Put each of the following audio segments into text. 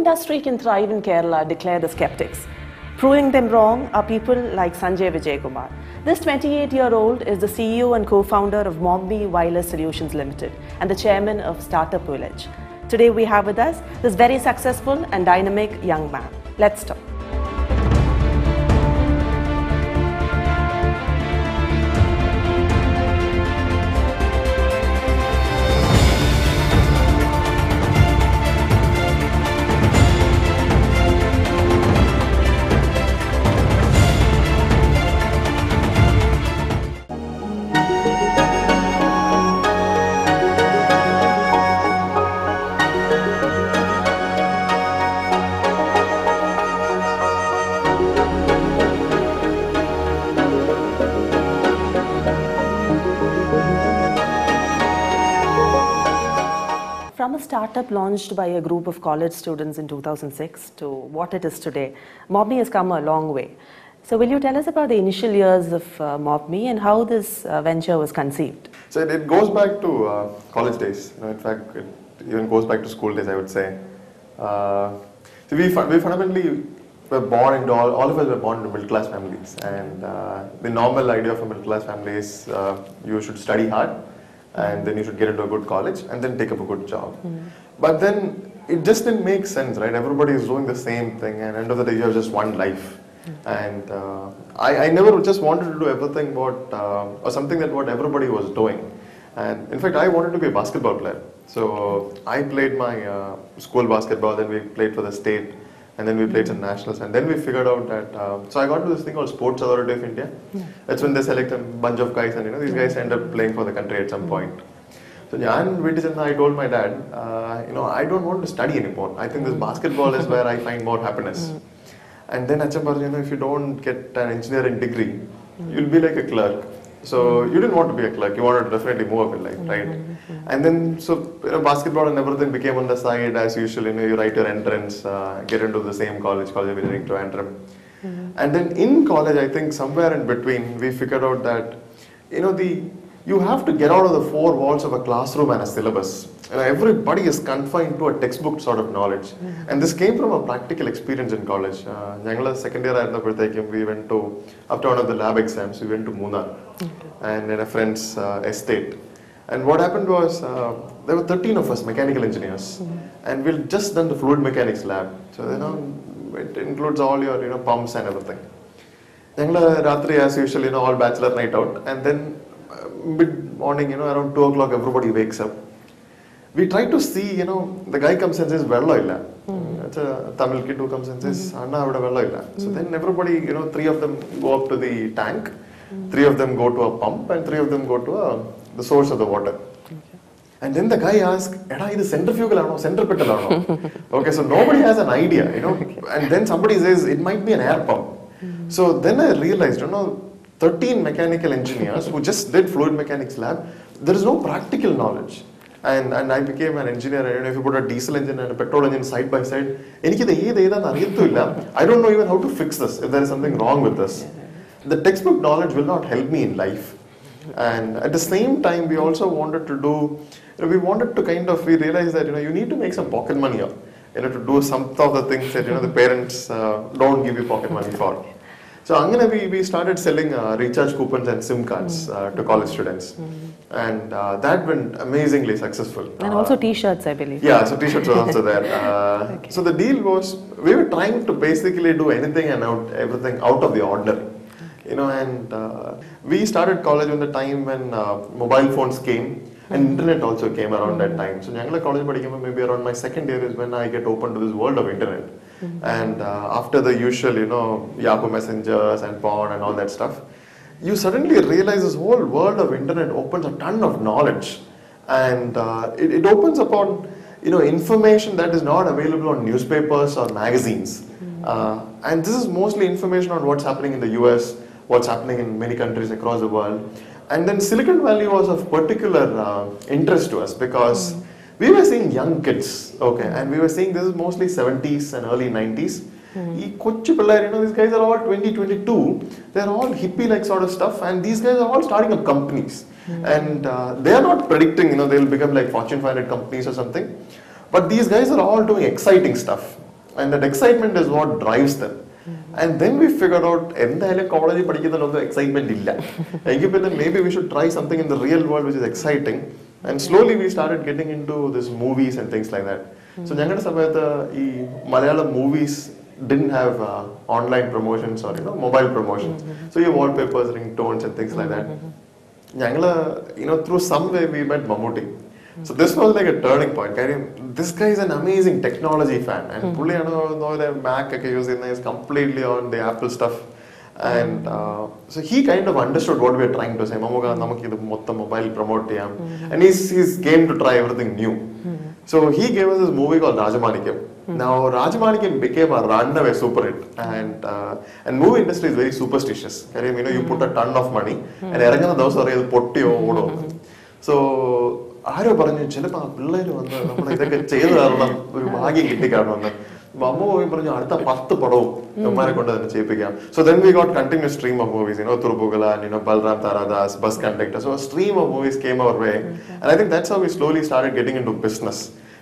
industry can thrive in Kerala, declare the skeptics. Proving them wrong are people like Sanjay Vijayakumar. This 28-year-old is the CEO and co-founder of MobME Wireless Solutions Limited and the chairman of Startup Village. Today we have with us this very successful and dynamic young man. Let's talk. From a startup launched by a group of college students in 2006 to what it is today, MobME has come a long way. So will you tell us about the initial years of MobME and how this venture was conceived? So it goes back to college days. In fact, it even goes back to school days, I would say. So we fundamentally were born into, all of us were born into middle class families. And the normal idea of a middle class family is you should study hard, and then you should get into a good college and then take up a good job. But then it just didn't make sense, right? Everybody is doing the same thing, and at the end of the day you have just one life. And I never just wanted to do everything what, or something that what everybody was doing. And in fact, I wanted to be a basketball player. So I played my school basketball, then we played for the state, and then we played some nationals, and then we figured out that, so I got to this thing called Sports Authority of India. That's when they select a bunch of guys, and these guys end up playing for the country at some point. So I told my dad, I don't want to study anymore. I think this basketball is where I find more happiness. And then if you don't get an engineering degree, you'll be like a clerk. So you didn't want to be a clerk, you wanted to definitely move up in life, right? And then, so basketball and everything became on the side as usual. You write your entrance, get into the same college of engineering to Antrim. And then in college, I think somewhere in between, we figured out that, you have to get out of the four walls of a classroom and a syllabus. Everybody is confined to a textbook sort of knowledge. And this came from a practical experience in college. Second year, we went to, after one of the lab exams, we went to Munnar and in a friend's estate. And what happened was, there were 13 of us mechanical engineers, and we'd just done the fluid mechanics lab. So, it includes all your, pumps and everything. Ratri, as usual, all bachelor night out, and then mid-morning, around 2 o'clock, everybody wakes up. We try to see, the guy comes and says, "Vella illa." That's a Tamil kid who comes and says, "Anna, avada vella illa." So then everybody, 3 of them go up to the tank, 3 of them go to a pump, and 3 of them go to the source of the water. And then the guy asks, "Eda, idu centrifugal ano, centripetal ano?" Okay, so nobody has an idea, And then somebody says, "It might be an air pump." So then I realized, 13 mechanical engineers who just did fluid mechanics lab, there is no practical knowledge. And I became an engineer, and if you put a diesel engine and a petrol engine side by side, I don't know even how to fix this, if there is something wrong with this. The textbook knowledge will not help me in life. And at the same time, we also wanted to do, we realized that, you need to make some pocket money up, to do some of the things that, the parents don't give you pocket money for. So we started selling recharge coupons and SIM cards to college students. And that went amazingly successful. And also t-shirts, I believe. Yeah, so t-shirts were also there. Okay. So the deal was, we were trying to basically do anything and everything out of the ordinary. And we started college when the time when mobile phones came, and internet also came around that time. So college maybe around my second year is when I get open to this world of internet. And after the usual, Yahoo messengers and porn and all that stuff, you suddenly realize this whole world of internet opens a ton of knowledge. And it opens upon, information that is not available on newspapers or magazines. And this is mostly information on what's happening in the US, what's happening in many countries across the world. And then Silicon Valley was of particular interest to us because we were seeing young kids, and we were seeing this is mostly 70s and early 90s. These guys are all 20, 22, they're all hippie-like sort of stuff, and these guys are all starting up companies. And they are not predicting, they'll become like Fortune 500 companies or something. But these guys are all doing exciting stuff. And that excitement is what drives them. And then we figured out, എന്തായാലും കോളേജിൽ പഠിക്കുന്നതിലൊന്നും excitement ഇല്ല. എങ്കിൽ പിന്നെ maybe we should try something in the real world which is exciting. And slowly we started getting into this movies and things like that. So ഞങ്ങളുടെ സമയത്ത് ഈ Malayalam movies didn't have online promotions or mobile promotions. So your wallpapers, ringtones and things like that. ഞങ്ങള് through some way we met Mammootty. So this was like a turning point. This guy is an amazing technology fan, and pulli the Mac using is completely on the Apple stuff. And so he kind of understood what we were trying to say. Mamuga namakku idu motta mobile promote cheyam, and he's game to try everything new. So he gave us this movie called Rajamanikam. Now Rajamanikam became a runaway super hit, and movie industry is very superstitious. You put a ton of money, and erangana dosam ariya pottiyo odo. So ആരോ പറഞ്ഞു ചിലപ്പോൾ ആ പിള്ളേർ വന്ന് നമ്മൾ ഇതൊക്കെ ചെയ്തു തരണം, ഒരു ഭാഗ്യം കിട്ടിക്കാണുമെന്ന്. അമ്മ പോയി പറഞ്ഞു അടുത്ത 10 പടവും അമ്മമാരെ കൊണ്ട് തന്നെ ചെയ്യിപ്പിക്കാം. So then we got continuous stream of movies, Turubugala and Balram Taradas, Bus Conductor. So a stream of movies came our way, and I think that's how we slowly started getting into business.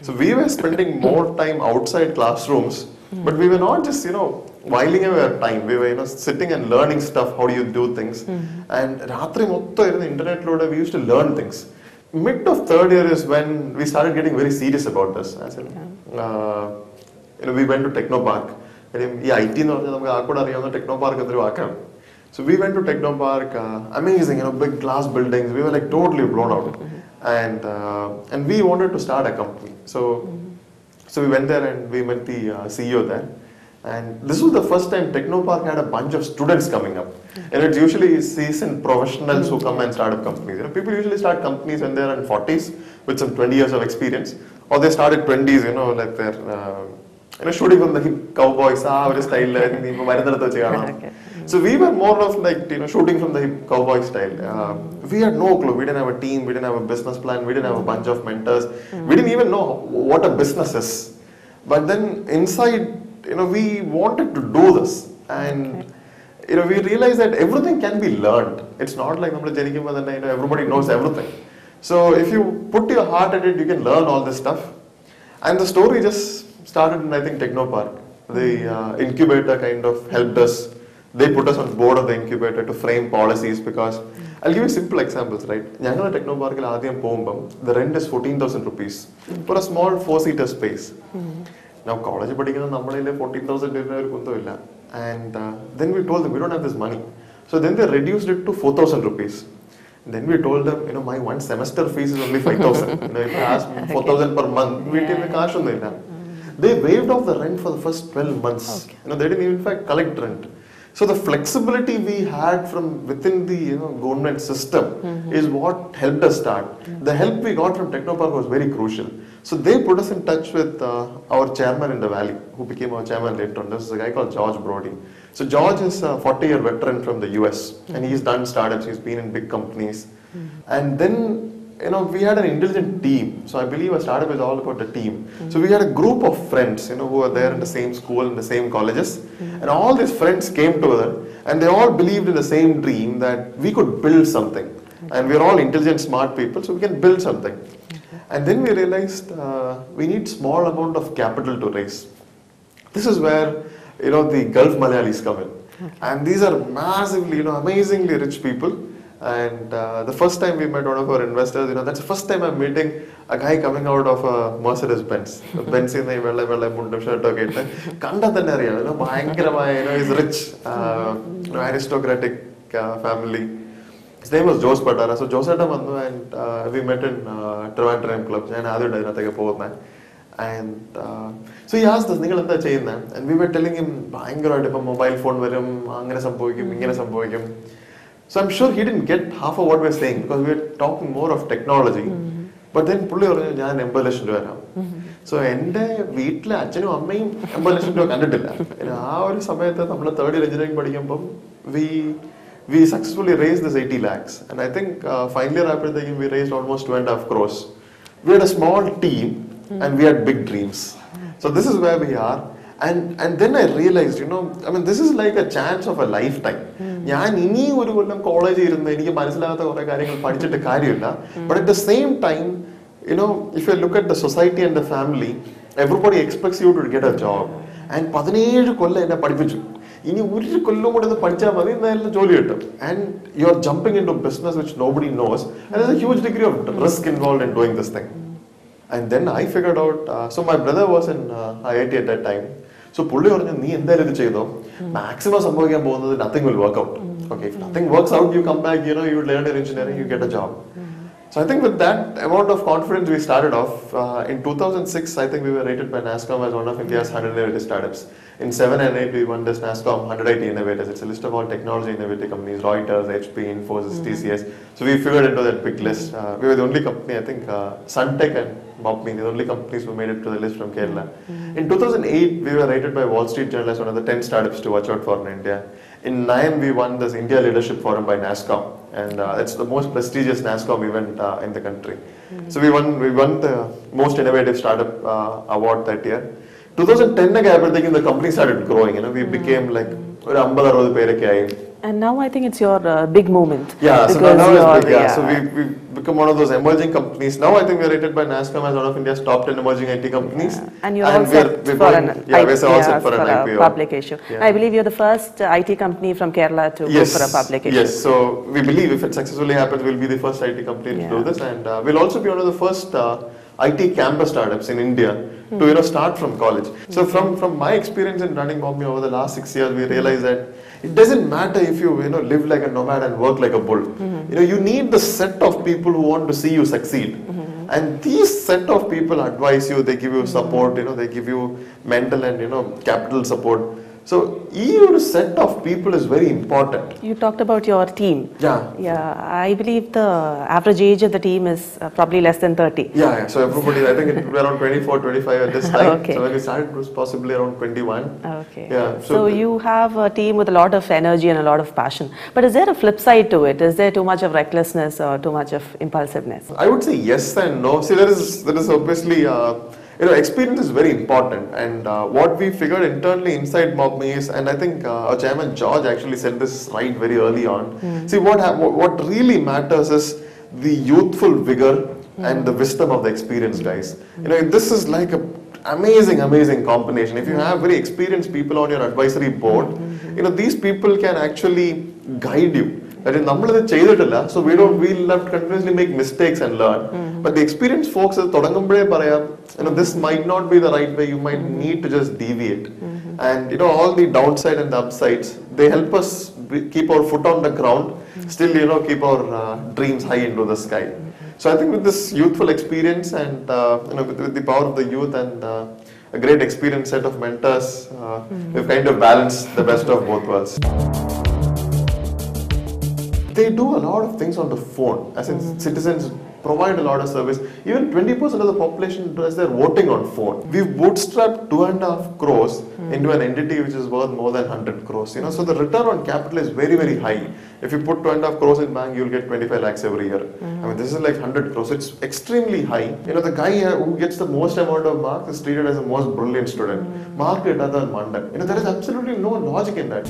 So we were spending more time outside classrooms, but we were not just whiling away our time. We were sitting and learning stuff. How do you do things? And ratri motto irunna internet lode we used to learn things. Mid of third year is when we started getting very serious about this. As in, we went to Technopark. IT Technopark. So we went to Technopark, amazing, big glass buildings. We were like totally blown out, and we wanted to start a company. So we went there and we met the CEO there. And this was the first time Technopark had a bunch of students coming up. And it's usually seasoned professionals who come and start up companies. People usually start companies when they're in 40s with some 20 years of experience, or they start at 20s, like they're shooting from the hip cowboys, style. So we were more of like shooting from the hip cowboy style. We had no clue. We didn't have a team. We didn't have a business plan. We didn't have a bunch of mentors. We didn't even know what a business is. But then inside, we wanted to do this, and we realized that everything can be learned. It's not like everybody knows everything. So if you put your heart at it, you can learn all this stuff. And the story just started in, I think, Technopark. The incubator kind of helped us. They put us on board of the incubator to frame policies, because I'll give you simple examples, right? ഞങ്ങളുടെ ടെക്നോപാർക്കിൽ ആദ്യം പോകുമ്പം the rent is 14,000 rupees for a small 4-seater space. Now college പഠിക്കുന്ന നമ്മളിലെ 14,000 കുന്തമില്ല. And then we told them we don't have this money. So then they reduced it to 4,000 rupees. Then we told them, my one semester fees is only 5,000. If you ask 4,000 per month, we take the cash on the. They waived off the rent for the first 12 months. They didn't even in fact collect rent. So the flexibility we had from within the government system is what helped us start. The help we got from Technopark was very crucial. So they put us in touch with our chairman in the valley, who became our chairman later on. This is a guy called George Brody. So George is a 40-year veteran from the US, and he's done startups. He's been in big companies, and then we had an intelligent team. So I believe a startup is all about a team. So we had a group of friends, who were there in the same school, in the same colleges, and all these friends came together, and they all believed in the same dream that we could build something, and we're all intelligent, smart people, so we can build something. And then we realized we need small amount of capital to raise. This is where the Gulf Malayalis come in, and these are massively, amazingly rich people. And the first time we met one of our investors, that's the first time I'm meeting a guy coming out of a Mercedes Benz. Benz in the shirt, he's rich, aristocratic family. His name was Jose Patara. So Jose Patara, and we met in Trivandrum Club. And so he asked us, and we were telling him, mobile phone, so I'm sure he didn't get half of what we're saying, because we were talking more of technology. But then pulli പറഞ്ഞു ഞാൻ 80 ലക്ഷം വരാം. So എൻ്റെ വീട്ടിലെ അച്ഛനും അമ്മയും 80 ലക്ഷം രൂപ കണ്ടിട്ടില്ല. ആ ഒരു സമയത്ത് നമ്മൾ തേർഡ് ഇയർ എഞ്ചിനീയറിംഗ് പഠിക്കുമ്പോൾ we successfully raised this 80 lakhs, and I think final year after the game we raised almost 2.5 crores. We had a small team and we had big dreams. So this is where we are. And then I realized, this is like a chance of a lifetime. But at the same time, if you look at the society and the family, everybody expects you to get a job. and 17 കൊല്ലം എന്നെ പഠിപ്പിച്ചു. ഇനി ഒരു കൊല്ലം കൂടെ ഒന്ന് പഠിച്ചാൽ മതി, നല്ല ജോലി കിട്ടും. And you're jumping into business which nobody knows, and there's a huge degree of risk involved in doing this thing. And then I figured out, so my brother was in IIT at that time. So പുള്ളി പറഞ്ഞു, നീ എന്തായാലും ഇത് ചെയ്തോ, maximum സംഭവിക്കാൻ പോകുന്നത് nothing will work out. Okay, if nothing works out, you come back, you learn your engineering, you get a job. So I think with that amount of confidence we started off. In 2006, I think we were rated by NASSCOM as one of India's 100 innovative startups. In 7 and 8, we won this NASSCOM 100 IT innovators. It's a list of all technology innovative companies, Reuters, HP, Infosys, TCS. So we figured into that big list. We were the only company, I think, SANJAY and MobME, the only companies who made it to the list from Kerala. In 2008, we were rated by Wall Street Journal as one of the 10 startups to watch out for in India. In 9, we won this India Leadership Forum by NASSCOM, and it's the most prestigious NASSCOM event in the country. So we won the most innovative startup award that year. 2010, the company started growing. We became like 50-60 പേരൊക്കെ ആയി. And now I think it's your big moment. Yeah, so now it's big. Yeah. So we've become one of those emerging companies. Now I think we're rated by NASSCOM as one of India's top 10 emerging IT companies. Yeah. And you're all set for an IPO. Public issue. Yeah. I believe you're the first IT company from Kerala to go for a public issue. Yes, so we believe if it successfully happens, we'll be the first IT company to do this, and we'll also be one of the first IT campus startups in India to start from college. So from my experience in running MobME over the last 6 years, we realized that it doesn't matter if you live like a nomad and work like a bull. You need the set of people who want to see you succeed. And these set of people advise you, they give you support, they give you mental and capital support. So your set of people is very important. You talked about your team. Yeah. I believe the average age of the team is probably less than 30. Yeah. So everybody, I think it will be around 24, 25 at this time. Okay. So when we started, it was possibly around 21. Okay. Yeah. So you have a team with a lot of energy and a lot of passion. But is there a flip side to it? Is there too much of recklessness or too much of impulsiveness? I would say yes and no. See, there is obviously experience is very important, and what we figured internally inside MobME is, and I think our chairman George actually said this right very early on. See, what really matters is the youthful vigor and the wisdom of the experienced guys. This is like a amazing combination. If you have very experienced people on your advisory board, these people can actually guide you. That is, so we'll have to continuously make mistakes and learn. But the experienced folks, this might not be the right way, you might need to just deviate. And all the downside and the upsides, they help us keep our foot on the ground, still keep our dreams high into the sky. So I think with this youthful experience and with the power of the youth and a great experienced set of mentors, we've kind of balanced the best of both worlds. They do a lot of things on the phone, as in citizens provide a lot of service. Even 20% of the population does their voting on phone. We've bootstrapped 2.5 crores into an entity which is worth more than 100 crores. So the return on capital is very, very high. If you put 2.5 crores in bank, you'll get 25 lakhs every year. I mean, this is like 100 crores. It's extremely high. The guy who gets the most amount of marks is treated as the most brilliant student. Mark it other than Mandan. There is absolutely no logic in that.